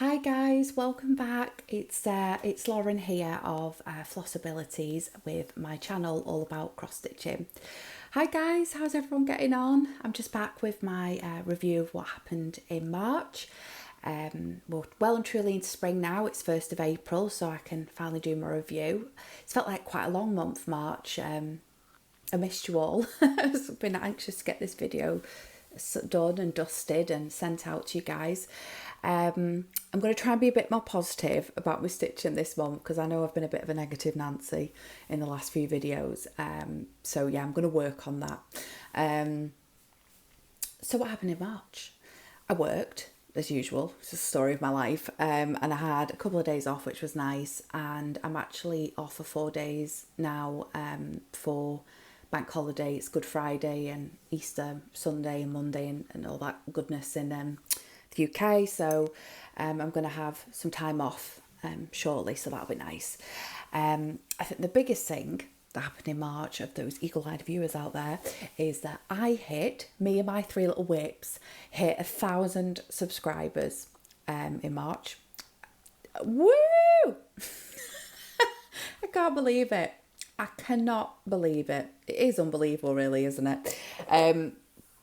Hi guys, welcome back. It's Lauren here of Flossabilities with my channel all about cross stitching. Hi guys, how's everyone getting on? I'm just back with my review of what happened in March. We're well and truly into spring now. It's 1st of April, so I can finally do my review. It's felt like quite a long month, March. I missed you all. I've been anxious to get this video done and dusted and sent out to you guys. I'm going to try and be a bit more positive about my stitching this month because I know I've been a bit of a negative Nancy in the last few videos. So yeah, I'm going to work on that. So what happened in March? I worked as usual. It's the story of my life. And I had a couple of days off, which was nice. And I'm actually off for 4 days now for bank holiday. It's Good Friday and Easter Sunday and Monday and all that goodness in the UK. So I'm going to have some time off shortly, so that'll be nice. I think the biggest thing that happened in March, of those eagle-eyed viewers out there, is that me and my 3 little whips hit 1,000 subscribers in March. Woo! I can't believe it. I cannot believe it. It is unbelievable, really, isn't it?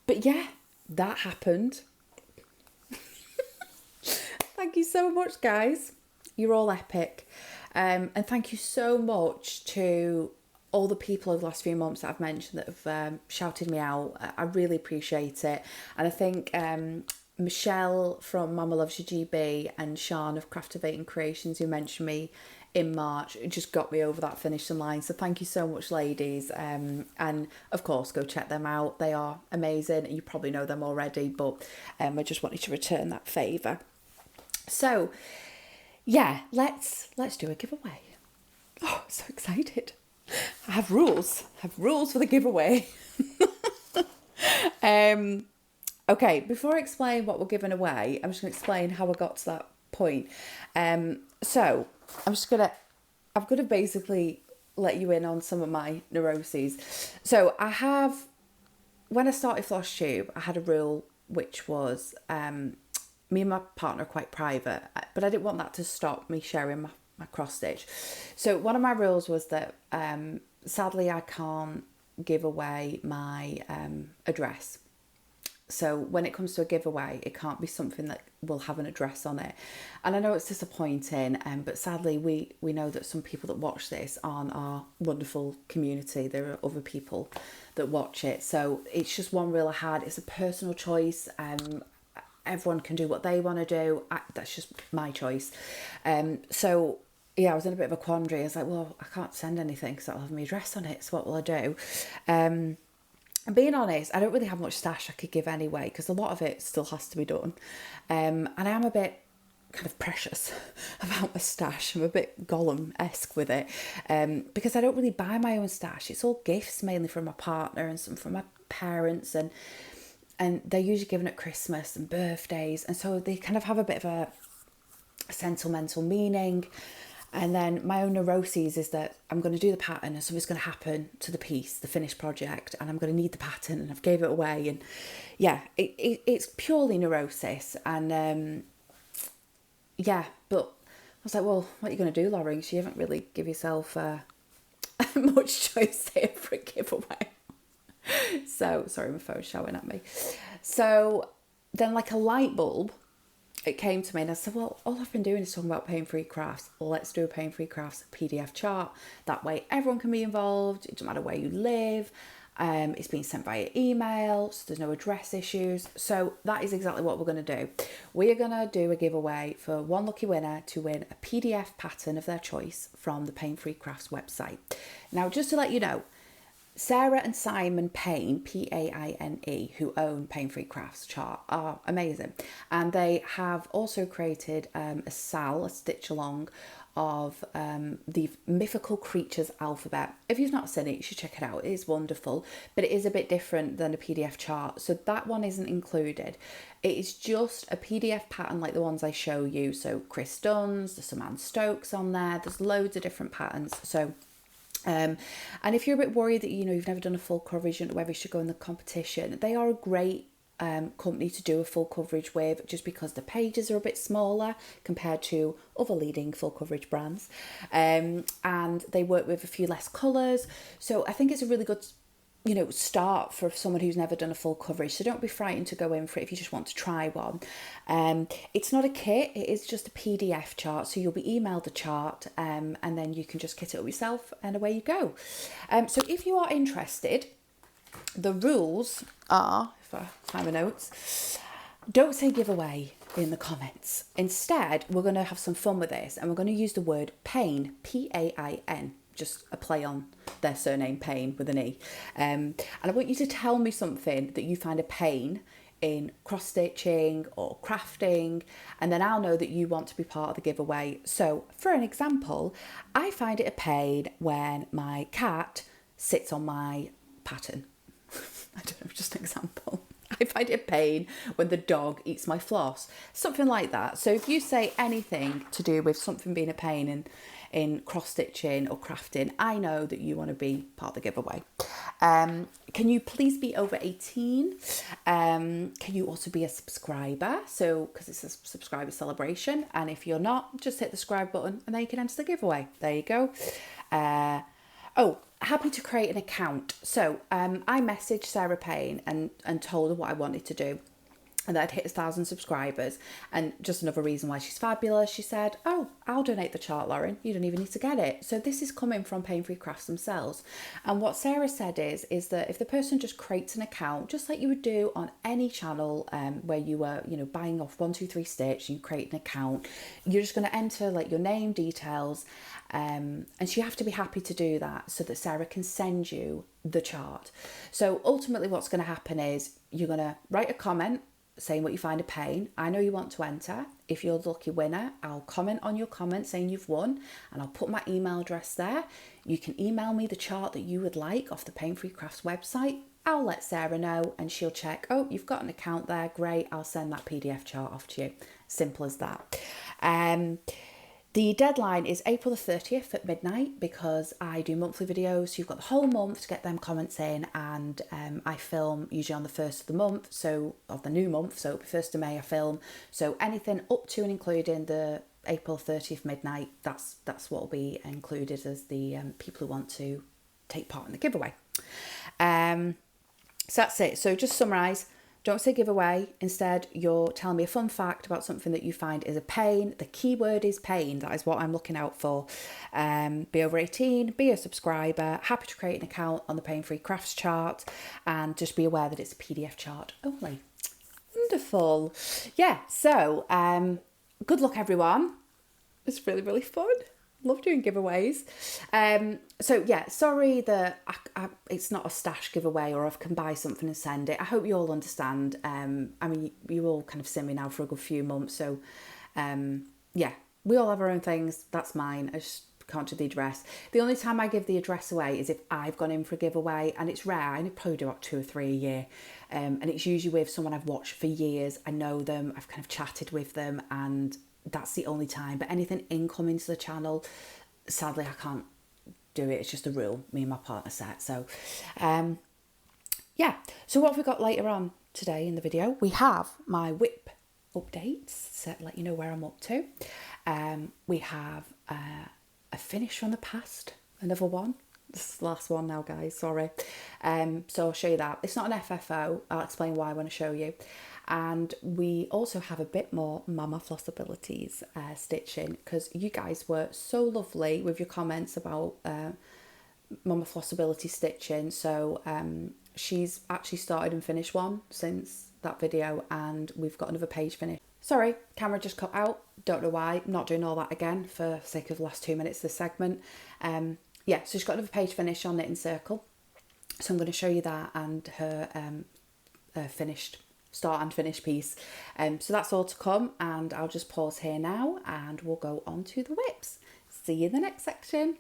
But yeah, that happened. Thank you so much, guys. You're all epic. And thank you so much to all the people over the last few months that I've mentioned that have shouted me out. I really appreciate it. And I think Michelle from Momma Loves Your GB and Sian of Craftivating Creations, who mentioned me in March, it just got me over that finishing line. So thank you so much, ladies. And of course, go check them out. They are amazing. You probably know them already, but I just wanted to return that favour. So yeah, let's do a giveaway. Oh, so excited. I have rules for the giveaway. Okay, before I explain what we're giving away, I'm just going to explain how I got to that point. So I'm gonna basically let you in on some of my neuroses. So when I started Flosstube, I had a rule which was me and my partner are quite private, but I didn't want that to stop me sharing my cross stitch. So one of my rules was that sadly I can't give away my address. So when it comes to a giveaway, it can't be something that will have an address on it. And I know it's disappointing, but sadly we know that some people that watch this aren't our wonderful community. There are other people that watch it. So it's just one rule I had. It's a personal choice. Everyone can do what they want to do. That's just my choice. So yeah, I was in a bit of a quandary. I was like, well, I can't send anything because that'll have my address on it. So what will I do? And being honest, I don't really have much stash I could give anyway because a lot of it still has to be done. And I am a bit kind of precious about my stash. I'm a bit Gollum-esque with it because I don't really buy my own stash. It's all gifts, mainly from my partner and some from my parents, and they're usually given at Christmas and birthdays, and so they kind of have a bit of a sentimental meaning. And then my own neuroses is that I'm going to do the pattern and something's going to happen to the piece, the finished project, and I'm going to need the pattern and I've gave it away. And yeah, it's purely neurosis. And yeah, but I was like, well, what are you going to do, Lauren? You haven't really give yourself much choice here for a giveaway. So, sorry, my phone's shouting at me. So then like a light bulb, it came to me and I said, well, all I've been doing is talking about pain-free crafts. Let's do a pain-free crafts PDF chart. That way everyone can be involved. It doesn't matter where you live. It's being sent via email, so there's no address issues. So that is exactly what we're going to do. We are going to do a giveaway for one lucky winner to win a PDF pattern of their choice from the Pain-Free Crafts website. Now, just to let you know, Sarah and Simon Paine, Paine, who own Pain-Free Crafts chart, are amazing. And they have also created a stitch along of the Mythical Creatures alphabet. If you've not seen it, you should check it out. It is wonderful, but it is a bit different than a PDF chart. So that one isn't included. It is just a PDF pattern like the ones I show you. So Chris Dunn's, there's some Anne Stokes on there. There's loads of different patterns. So and if you're a bit worried that you've never done a full coverage, you don't know whether you should go in the competition, they are a great company to do a full coverage with, just because the pages are a bit smaller compared to other leading full coverage brands, and they work with a few less colours. So I think it's a really good, you know, start for someone who's never done a full coverage. So don't be frightened to go in for it if you just want to try one. It's not a kit, it is just a PDF chart. So you'll be emailed the chart, and then you can just kit it up yourself, and away you go. So if you are interested, the rules are, if I find my notes, don't say giveaway in the comments. Instead, we're going to have some fun with this, and we're going to use the word Paine, P-A-I-N, just a play on their surname Paine with an E. And I want you to tell me something that you find a pain in cross-stitching or crafting, and then I'll know that you want to be part of the giveaway. So for an example, I find it a pain when my cat sits on my pattern. I don't know, just an example. I find it a pain when the dog eats my floss, something like that. So if you say anything to do with something being a pain in cross-stitching or crafting, I know that you want to be part of the giveaway. Can you please be over 18? Can you also be a subscriber? So, because it's a subscriber celebration. And if you're not, just hit the subscribe button and then you can enter the giveaway. There you go. Oh, happy to create an account. So I messaged Sarah Paine and told her what I wanted to do, and that I'd hit 1,000 subscribers. And just another reason why she's fabulous, she said, oh, I'll donate the chart, Lauren. You don't even need to get it. So this is coming from Pain Free Crafts themselves. And what Sarah said is that if the person just creates an account, just like you would do on any channel, where you were, you know, buying off 123 Stitch, you create an account, you're just going to enter like your name, details, and so you have to be happy to do that so that Sarah can send you the chart. So ultimately what's going to happen is you're going to write a comment saying what you find a pain. I know you want to enter. If you're the lucky winner, I'll comment on your comment saying you've won, and I'll put my email address there. You can email me the chart that you would like off the Pain Free Crafts website. I'll let Sarah know and she'll check, oh, you've got an account there, great, I'll send that PDF chart off to you. Simple as that. The deadline is April the 30th at midnight, because I do monthly videos. So you've got the whole month to get them comments in, and I film usually on the 1st of the month, so of the new month, so it'll be 1st of May I film. So anything up to and including the April 30th midnight, that's what will be included as the people who want to take part in the giveaway. So that's it. So just summarise. Don't say giveaway. Instead, you're telling me a fun fact about something that you find is a pain. The key word is pain. That is what I'm looking out for. Be over 18, be a subscriber, happy to create an account on the Pain Free Crafts chart, and just be aware that it's a PDF chart only. Wonderful. Yeah, so good luck, everyone. It's really, really fun. Love doing giveaways. So yeah, sorry that it's not a stash giveaway, or I can buy something and send it. I hope you all understand. I mean, you all kind of seen me now for a good few months, so yeah, we all have our own things. That's mine. I just can't do the address. The only time I give the address away is if I've gone in for a giveaway, and it's rare. I probably do about 2 or 3 a year, and it's usually with someone I've watched for years. I know them. I've kind of chatted with them, and that's the only time. But anything incoming to the channel, sadly I can't do it. It's just a rule me and my partner set. So yeah, so what have we got later on today in the video? We have my whip updates to let you know where I'm up to. We have a finish from the past, another one. This is the last one now, guys, sorry. So I'll show you that. It's not an FFO. I'll explain why when I show you. And we also have a bit more Momma Flossabilities stitching, because you guys were so lovely with your comments about Momma Flossability stitching. So she's actually started and finished one since that video, and we've got another page finished. Sorry, camera just cut out. Don't know why. I'm not doing all that again for the sake of the last 2 minutes of this segment. Yeah, so she's got another page finished on Knit & Circle. So I'm going to show you that and her finished start and finish piece. So that's all to come, and I'll just pause here now and we'll go on to the whips. See you in the next section.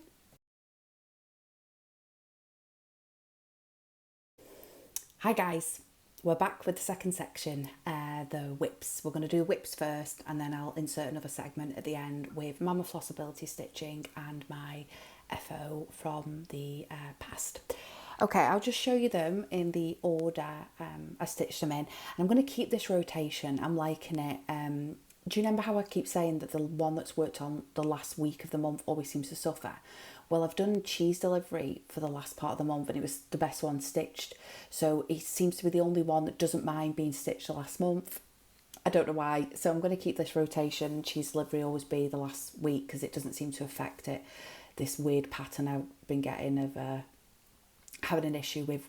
Hi guys, we're back with the second section, the whips. We're going to do whips first, and then I'll insert another segment at the end with Momma Flossability stitching and my FO from the past. Okay, I'll just show you them in the order I stitched them in. And I'm going to keep this rotation. I'm liking it. Do you remember how I keep saying that the one that's worked on the last week of the month always seems to suffer? Well, I've done cheese delivery for the last part of the month and it was the best one stitched. So it seems to be the only one that doesn't mind being stitched the last month. I don't know why. So I'm going to keep this rotation. Cheese delivery always be the last week because it doesn't seem to affect it. This weird pattern I've been getting of having an issue with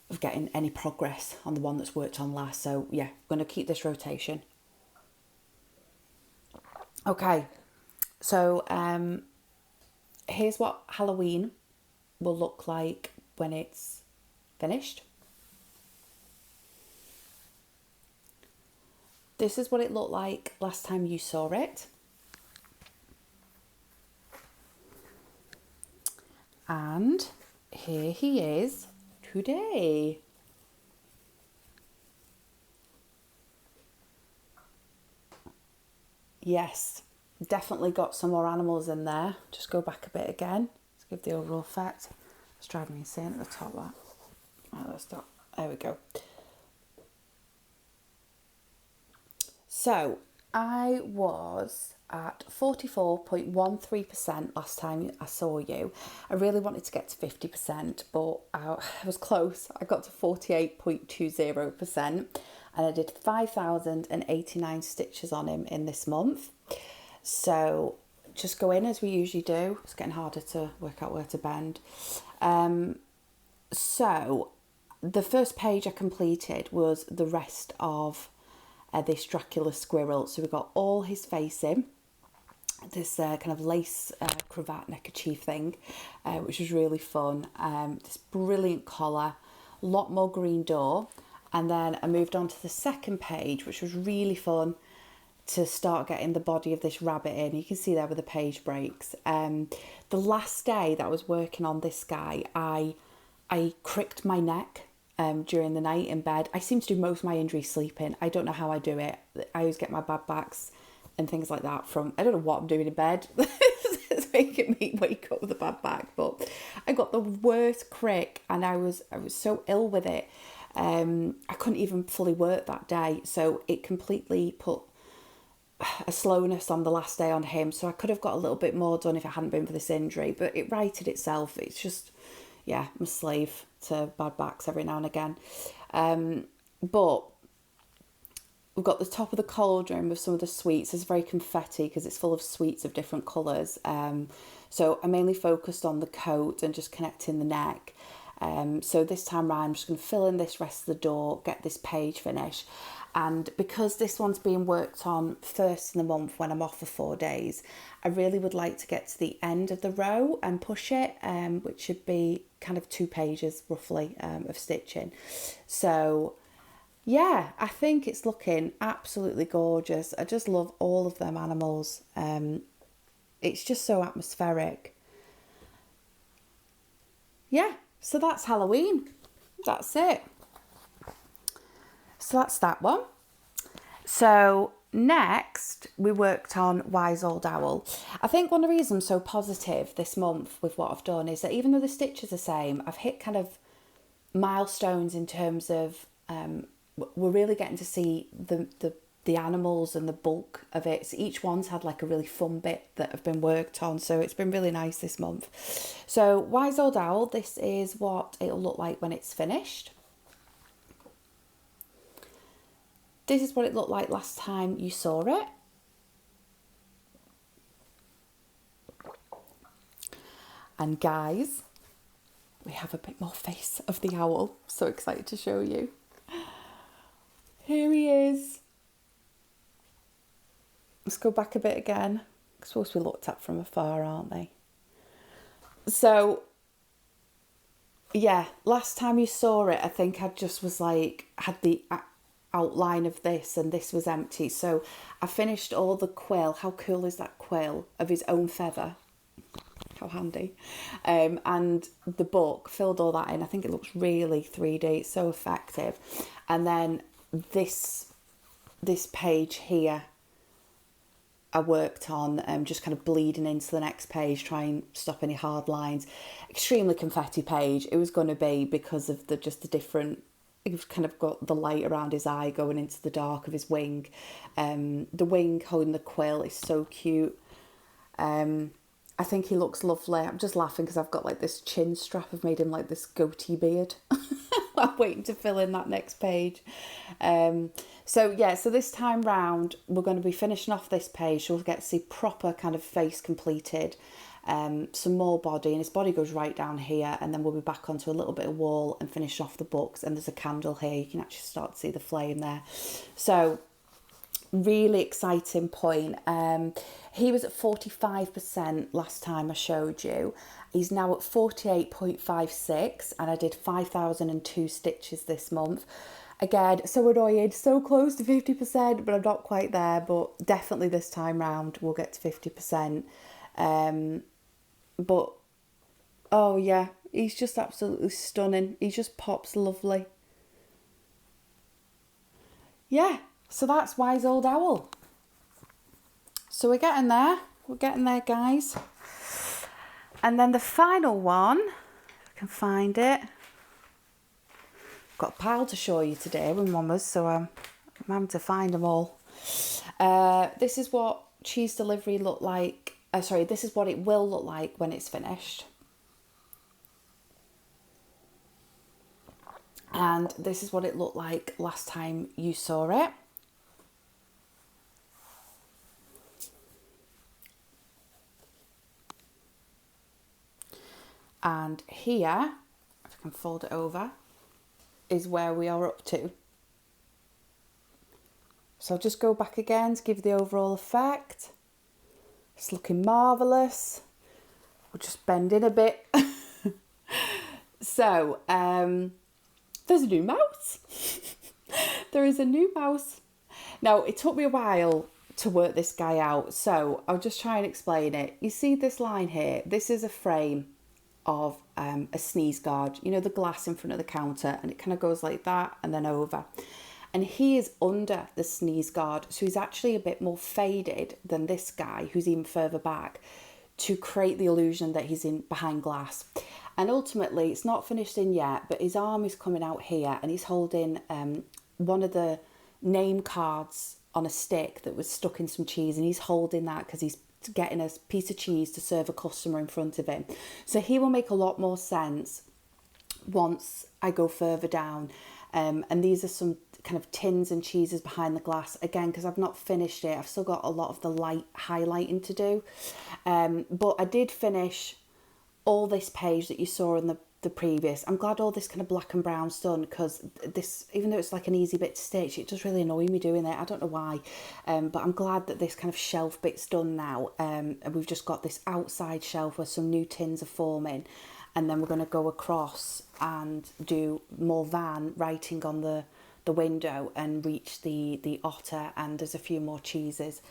of getting any progress on the one that's worked on last. So yeah, I'm going to keep this rotation. Okay, so here's what Halloween will look like when it's finished. This is what it looked like last time you saw it. And here he is today. Yes, definitely got some more animals in there. Just go back a bit again. Let's give the overall effect. It's driving me insane at the top, that. Right, let's stop. There we go. So I was at 44.13% last time I saw you. I really wanted to get to 50%, but I was close. I got to 48.20%, and I did 5,089 stitches on him in this month. So just go in as we usually do. It's getting harder to work out where to bend. So the first page I completed was the rest of this Dracula squirrel. So we got all his face in, this kind of lace cravat neckerchief thing, which was really fun. This brilliant collar, a lot more green door, and then I moved on to the second page, which was really fun to start getting the body of this rabbit in. You can see there where the page breaks. The last day that I was working on this guy, I cricked my neck during the night in bed. I seem to do most of my injuries sleeping. I don't know how I do it. I always get my bad backs and things like that from, I don't know what I'm doing in bed. It's making me wake up with a bad back, but I got the worst crick and I was so ill with it. I couldn't even fully work that day, so it completely put a slowness on the last day on him. So I could have got a little bit more done if it hadn't been for this injury, but it righted itself. It's just, yeah, I'm a slave to bad backs every now and again. But we've got the top of the cauldron with some of the sweets. It's very confetti because it's full of sweets of different colours. So I mainly focused on the coat and just connecting the neck. So this time round, I'm just going to fill in this rest of the door, get this page finished. And because this one's being worked on first in the month when I'm off for 4 days, I really would like to get to the end of the row and push it, which should be kind of 2 pages roughly of stitching. So yeah, I think it's looking absolutely gorgeous. I just love all of them animals. It's just so atmospheric. Yeah, so that's Halloween. That's it. So that's that one. So next we worked on Wise Old Owl. I think one of the reasons I'm so positive this month with what I've done is that even though the stitches are the same, I've hit kind of milestones in terms of we're really getting to see the animals and the bulk of it. So each one's had like a really fun bit that have been worked on. So it's been really nice this month. So Wise Old Owl, this is what it'll look like when it's finished. This is what it looked like last time you saw it. And guys, we have a bit more face of the owl. So excited to show you. Here he is. Let's go back a bit again. I suppose we looked at from afar, aren't they? So, yeah, last time you saw it, I think I just was like, had the outline of this and this was empty. So I finished all the quill. How cool is that quill of his own feather? How handy. And the book, filled all that in. I think it looks really 3D. It's so effective. And then this page here, I worked on, just kind of bleeding into the next page, try and stop any hard lines. Extremely confetti page. It was going to be because of the different, you've kind of got the light around his eye going into the dark of his wing. The wing holding the quill is so cute. I think he looks lovely. I'm just laughing because I've got like this chin strap. I've made him like this goatee beard. I'm waiting to fill in that next page. So this time round, we're going to be finishing off this page. So we'll get to see proper kind of face completed. Some more body, and his body goes right down here, and then we'll be back onto a little bit of wall and finish off the books. And there's a candle here. You can actually start to see the flame there. So really exciting point. He was at 45% last time I showed you. He's now at 48.56, and I did 5,002 stitches this month. Again, so annoying, so close to 50%, but I'm not quite there. But definitely this time round we'll get to 50%. But oh yeah, he's just absolutely stunning. He just pops lovely. Yeah, so that's Wise Old Owl. So we're getting there. We're getting there, guys. And then the final one, if I can find it. Got a pile to show you today with Mommas, so I'm having to find them all. This is what cheese delivery looked like. This is what it will look like when it's finished. And this is what it looked like last time you saw it. And here, if I can fold it over, is where we are up to. So I'll just go back again to give the overall effect. It's looking marvellous. We'll just bend in a bit. So, there's a new mouse. There is a new mouse. Now, it took me a while to work this guy out, so I'll just try and explain it. You see this line here? This is a frame of a sneeze guard. You know, the glass in front of the counter, and it kind of goes like that and then over. And he is under the sneeze guard, so he's actually a bit more faded than this guy who's even further back, to create the illusion that he's in behind glass. And ultimately, it's not finished in yet, but his arm is coming out here, and he's holding one of the name cards on a stick that was stuck in some cheese, and he's holding that because he's getting a piece of cheese to serve a customer in front of him. So he will make a lot more sense once I go further down. And these are some kind of tins and cheeses behind the glass, again, because I've not finished it. I've still got a lot of the light highlighting to do. But I did finish all this page that you saw in the previous. I'm glad all this kind of black and brown's done, because this, even though it's like an easy bit to stitch, it does really annoy me doing it. I don't know why, but I'm glad that this kind of shelf bit's done now. And we've just got this outside shelf where some new tins are forming, and then we're going to go across and do more van writing on the window and reach the otter, and there's a few more cheeses.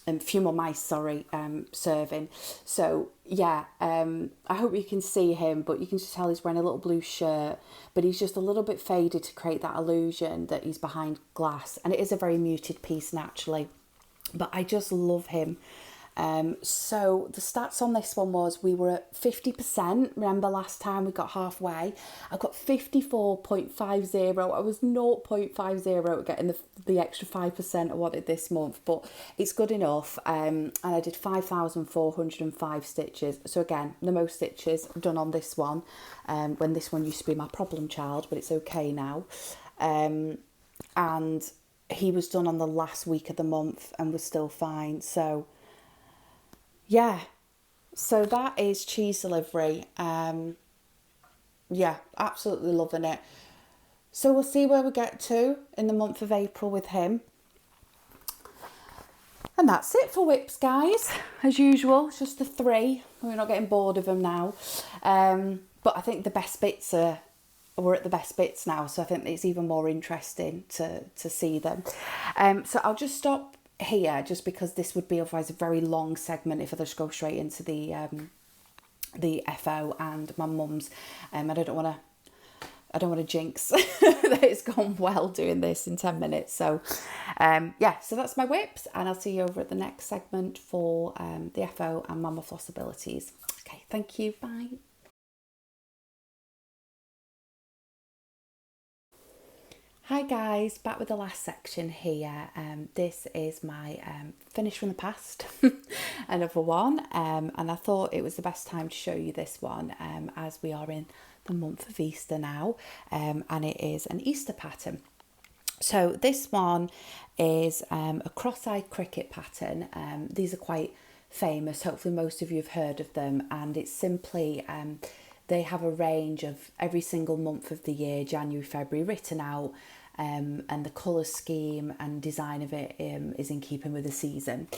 And a few more mice, serving. So yeah, I hope you can see him, but you can just tell he's wearing a little blue shirt, but he's just a little bit faded to create that illusion that he's behind glass. And it is a very muted piece naturally, but I just love him. So the stats on this one was, we were at 50%. Remember last time we got halfway? I got 54.50. I was 0.50 getting the extra 5% I wanted this month, but it's good enough. And I did 5,405 stitches. So again, the most stitches done on this one, when this one used to be my problem child, but it's okay now. And he was done on the last week of the month and was still fine. So yeah, so that is cheese delivery. Yeah, absolutely loving it. So we'll see where we get to in the month of April with him. And that's it for whips, guys. As usual, it's just the 3. We're not getting bored of them now. But I think the best bits we're at the best bits now, so I think it's even more interesting to see them. So I'll just stop here, just because this would be otherwise a very long segment if I just go straight into the FO and my mum's, and I don't want to I don't want to jinx that it's gone well doing this in 10 minutes. So yeah, so that's my whips, and I'll see you over at the next segment for the FO and Momma Flossabilities. Okay, thank you, bye. Hi guys, back with the last section here. This is my finish from the past, another one, and I thought it was the best time to show you this one as we are in the month of Easter now, and it is an Easter pattern. So this one is a cross-eyed cricket pattern. These are quite famous, hopefully most of you have heard of them, and it's simply they have a range of every single month of the year, January, February, written out, and the colour scheme and design of it is in keeping with the season.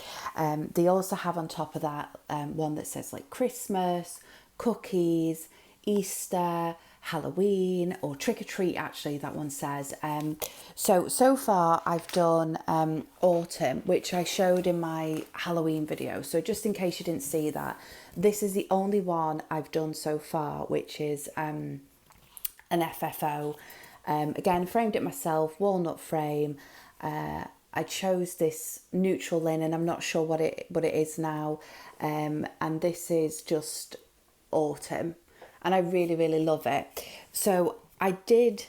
They also have on top of that one that says like Christmas, cookies, Easter, Halloween, or trick or treat, actually that one says. So far I've done autumn, which I showed in my Halloween video, so just in case you didn't see that, this is the only one I've done so far, which is an FFO. Again, framed it myself, walnut frame. I chose this neutral linen, I'm not sure what it is now, and this is just autumn, and I really love it. So I did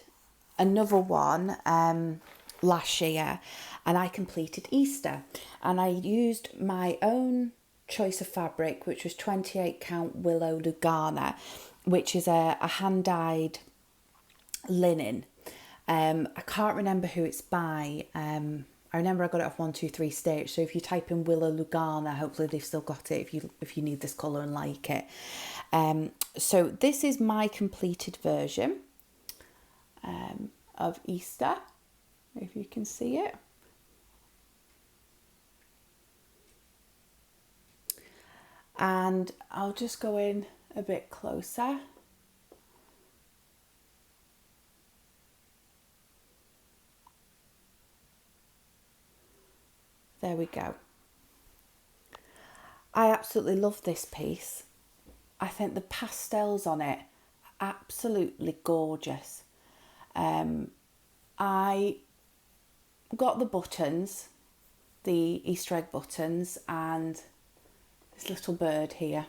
another one last year, and I completed Easter, and I used my own choice of fabric, which was 28 count willow Lugana, which is a hand-dyed linen. I can't remember who it's by. I remember I got it off 123 Stitch, so if you type in willow Lugana, hopefully they've still got it if you need this colour and like it. So this is my completed version of Easter, if you can see it. And I'll just go in a bit closer. There we go. I absolutely love this piece. I think the pastels on it are absolutely gorgeous. I got the buttons, the Easter egg buttons, and this little bird here.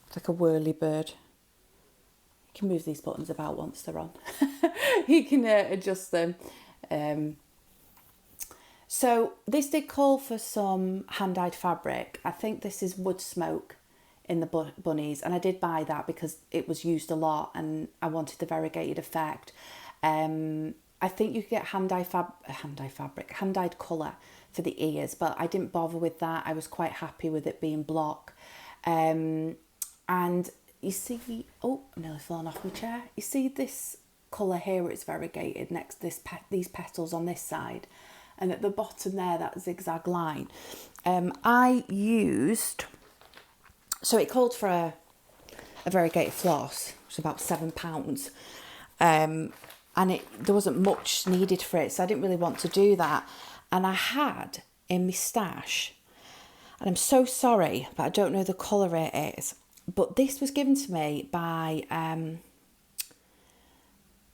It's like a whirly bird. You can move these buttons about once they're on. You can adjust them. So this did call for some hand-dyed fabric. I think this is wood smoke in the bunnies, and I did buy that because it was used a lot and I wanted the variegated effect. I think you could get hand-dyed colour for the ears, but I didn't bother with that. I was quite happy with it being block. And you see, oh, I'm nearly fallen off my chair. You see this colour here where it's variegated next to these petals on this side, and at the bottom there, that zigzag line. I used, so it called for a variegated floss, which was about £7. And there wasn't much needed for it, so I didn't really want to do that. And I had in my stash, and I'm so sorry, but I don't know the colour it is, but this was given to me by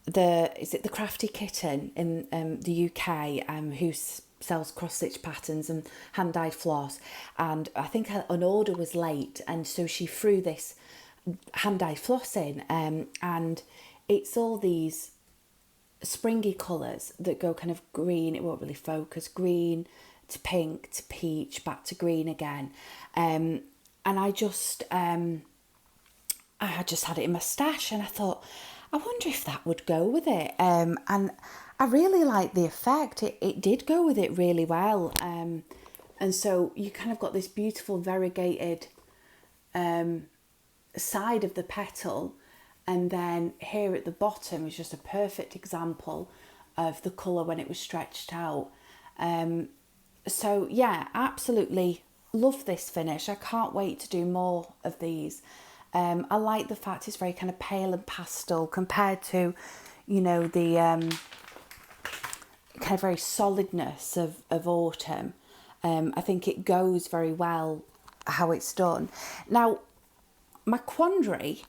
the Crafty Kitten in the UK, who sells cross-stitch patterns and hand-dyed floss, and I think an order was late, and so she threw this hand-dyed floss in, and it's all these springy colours that go kind of green, it won't really focus, green to pink to peach, back to green again, and I just had it in my stash, and I thought, I wonder if that would go with it, and I really liked the effect. It did go with it really well, and so you kind of got this beautiful variegated side of the petal, and then here at the bottom is just a perfect example of the colour when it was stretched out. So yeah, absolutely love this finish. I can't wait to do more of these. I like the fact it's very kind of pale and pastel compared to, you know, the kind of very solidness of autumn. I think it goes very well how it's done. Now, my quandary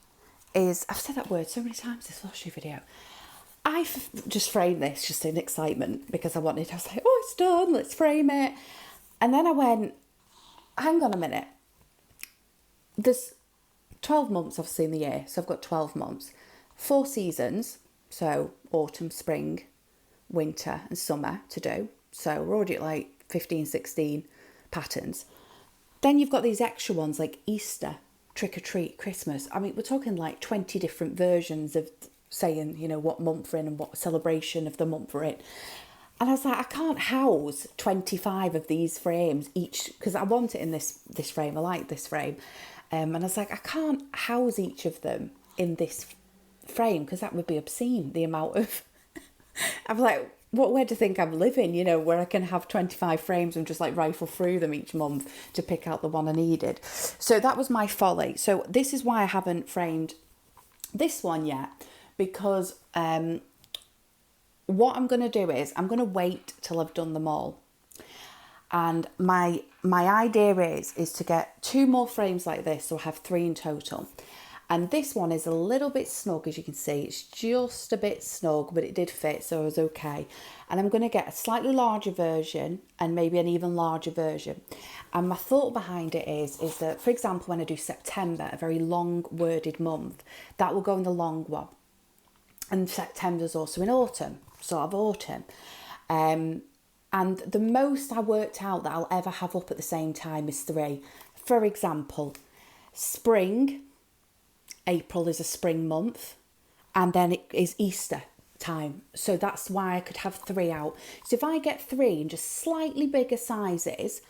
is, I've said that word so many times this Flosstube video. just framed this just in excitement because I was like, oh, it's done, let's frame it. And then I went, hang on a minute. There's 12 months obviously in the year, so I've got 12 months. 4 seasons, so autumn, spring, winter and summer to do. So we're already at like 15, 16 patterns. Then you've got these extra ones like Easter, trick or treat, Christmas. I mean, we're talking like 20 different versions of saying, you know, what month we're in and what celebration of the month we're in. And I was like, I can't house 25 of these frames each, because I want it in this frame. I like this frame. And I was like, I can't house each of them in this frame because that would be obscene, the amount of... I'm like, where do you think I'm living, you know, where I can have 25 frames and just like rifle through them each month to pick out the one I needed. So that was my folly. So this is why I haven't framed this one yet, because what I'm going to do is I'm going to wait till I've done them all. And my idea is to get 2 more frames like this, so I have 3 in total. And this one is a little bit snug, as you can see. It's just a bit snug, but it did fit, so I was okay. And I'm going to get a slightly larger version and maybe an even larger version. And my thought behind it is that, for example, when I do September, a very long worded month, that will go in the long one. And September's also in autumn, sort of autumn. And the most I worked out that I'll ever have up at the same time is 3. For example, spring, April is a spring month, and then it is Easter time. So that's why I could have 3 out. So if I get 3 in just slightly bigger sizes,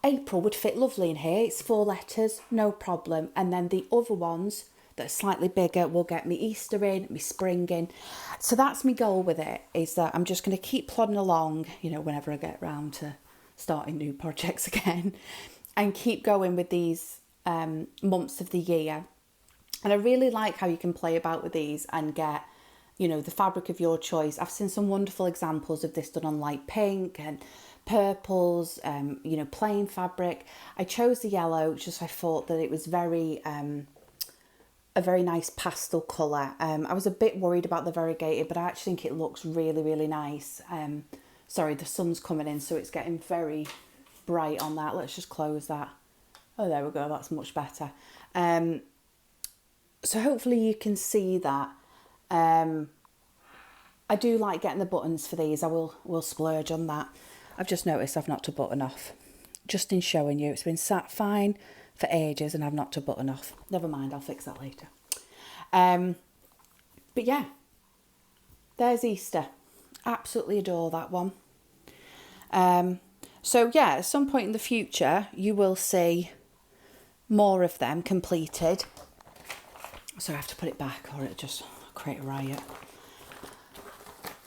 April would fit lovely in here. It's 4 letters, no problem. And then the other ones that are slightly bigger will get me Easter in, me spring in. So that's my goal with it, is that I'm just going to keep plodding along, you know, whenever I get around to starting new projects again, and keep going with these months of the year. And I really like how you can play about with these and get, you know, the fabric of your choice. I've seen some wonderful examples of this done on light pink and purples, you know, plain fabric. I chose the yellow just I thought that it was very... a very nice pastel colour. I was a bit worried about the variegated, but I actually think it looks really, really nice. Sorry, the sun's coming in, so it's getting very bright on that. Let's just close that. Oh, there we go. That's much better. So hopefully you can see that. I do like getting the buttons for these. I will splurge on that. I've just noticed I've knocked a button off. Just in showing you, it's been sat fine for ages and I've knocked a button off. Never mind, I'll fix that later. But yeah, there's Easter. Absolutely adore that one. So yeah, at some point in the future, you will see more of them completed. So I have to put it back or it'll just create a riot.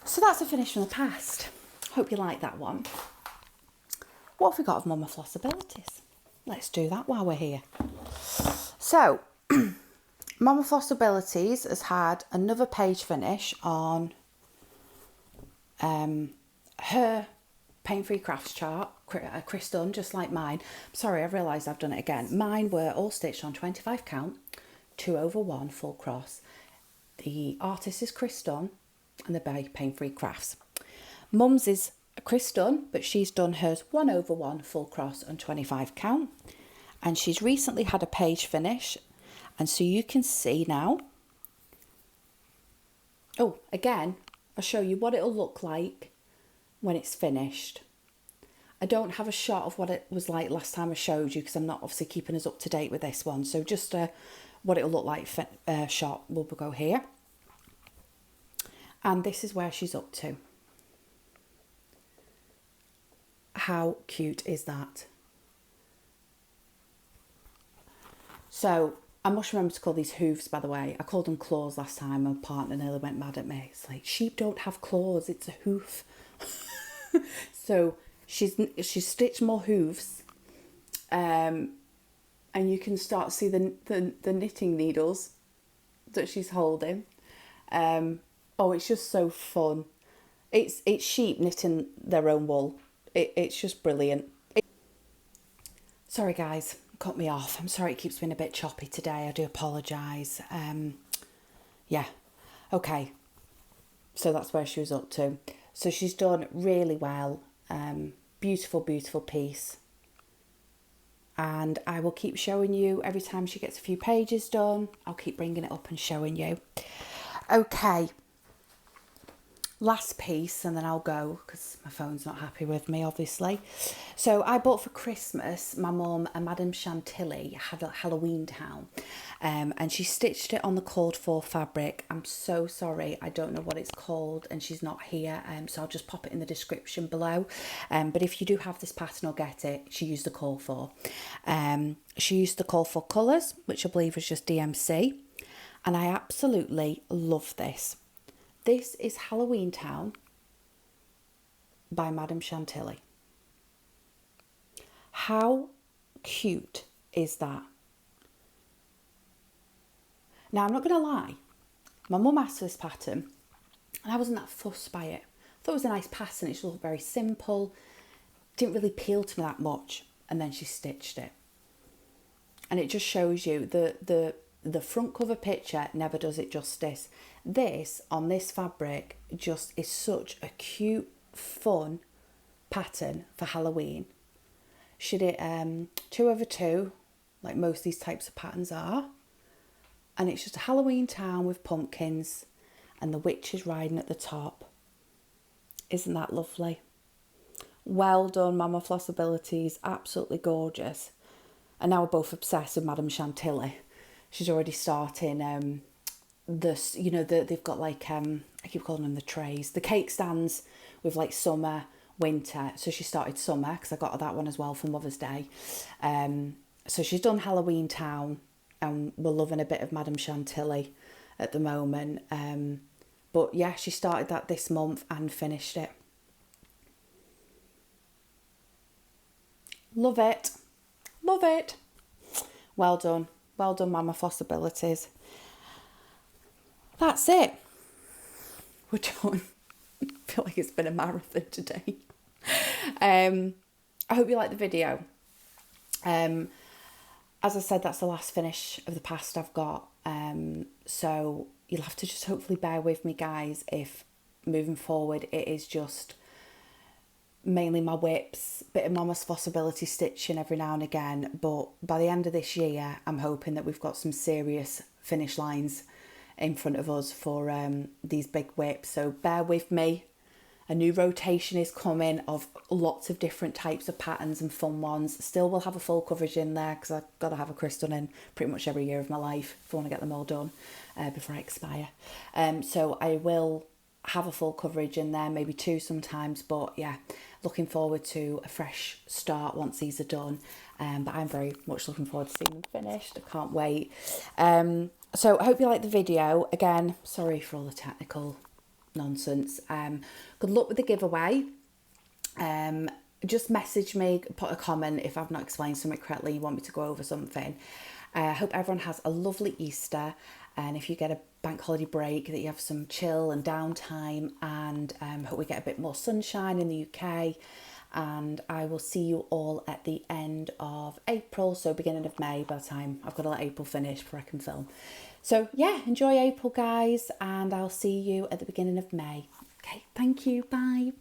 So that's a finish from the past. Hope you like that one. What have we got of Momma Flossabilities? Let's do that while we're here. So, Momma Flossabilities has had another page finish on her pain-free crafts chart, Chris Dunn, just like mine. Sorry, I've realised I've done it again. Mine were all stitched on 25 count, 2/1 full cross. The artist is Chris Dunn and they're by Pain-Free Crafts. Mum's is Chris Dunn, but she's done hers 1/1 full cross on 25 count. And she's recently had a page finish. And so you can see now. Oh, again, I'll show you what it'll look like when it's finished. I don't have a shot of what it was like last time I showed you because I'm not obviously keeping us up to date with this one. So just what it'll look like shot will go here. And this is where she's up to. How cute is that? So I must remember to call these hooves, by the way. I called them claws last time. My partner nearly went mad at me. It's like, sheep don't have claws. It's a hoof. So she's stitched more hooves. And you can start to see the knitting needles that she's holding. Oh, it's just so fun. It's sheep knitting their own wool. It's just brilliant. Sorry guys, cut me off. I'm sorry it keeps being a bit choppy today. I do apologise. Yeah, okay. So that's where she was up to. So she's done really well. Beautiful, beautiful piece. And I will keep showing you every time she gets a few pages done. I'll keep bringing it up and showing you. Okay, last piece and then I'll go because my phone's not happy with me, obviously. So I bought for Christmas, my mum, a Madame Chantilly Halloween town, and she stitched it on the called for fabric. I'm so sorry, I don't know what it's called and she's not here, so I'll just pop it in the description below. But if you do have this pattern or get it, she used the call for. She used the call for colours, which I believe was just DMC, and I absolutely love this. This is Halloween Town by Madame Chantilly. How cute is that? Now, I'm not going to lie. My mum asked for this pattern and I wasn't that fussed by it. I thought it was a nice pattern. It just looked very simple. Didn't really appeal to me that much. And then she stitched it. And it just shows you the front cover picture never does it justice. This on this fabric just is such a cute, fun pattern for Halloween. She did 2/2, like most of these types of patterns are. And it's just a Halloween town with pumpkins and the witches riding at the top. Isn't that lovely? Well done, Momma Flossabilities. Absolutely gorgeous. And now we're both obsessed with Madame Chantilly. She's already starting this, you know, they've got like, I keep calling them the trays, the cake stands with like summer, winter. So she started summer because I got her that one as well for Mother's Day. So she's done Halloween Town and we're loving a bit of Madame Chantilly at the moment. But yeah, she started that this month and finished it. Love it. Love it. Well done. Well done, Momma Flossabilities. That's it. We're done. I feel like it's been a marathon today. I hope you liked the video. As I said, that's the last finish of the past I've got. So you'll have to just hopefully bear with me, guys, if moving forward it is just mainly my whips, bit of Momma's Flossability stitching every now and again. But by the end of this year, I'm hoping that we've got some serious finish lines in front of us for these big whips. So bear with me. A new rotation is coming of lots of different types of patterns and fun ones. Still will have a full coverage in there because I've got to have a Chris done in pretty much every year of my life if I want to get them all done before I expire. So I will have a full coverage in there, maybe 2 sometimes, but yeah, looking forward to a fresh start once these are done. But I'm very much looking forward to seeing them finished. I can't wait. So I hope you liked the video. Again, sorry for all the technical nonsense. Good luck with the giveaway. Just message me, put a comment if I've not explained something correctly, you want me to go over something. I hope everyone has a lovely Easter, and if you get a bank holiday break, that you have some chill and downtime, and hope we get a bit more sunshine in the UK. And I will see you all at the end of April, so beginning of May, by the time I've got to let April finish before I can film. So yeah, enjoy April, guys, and I'll see you at the beginning of May. Okay, thank you, bye.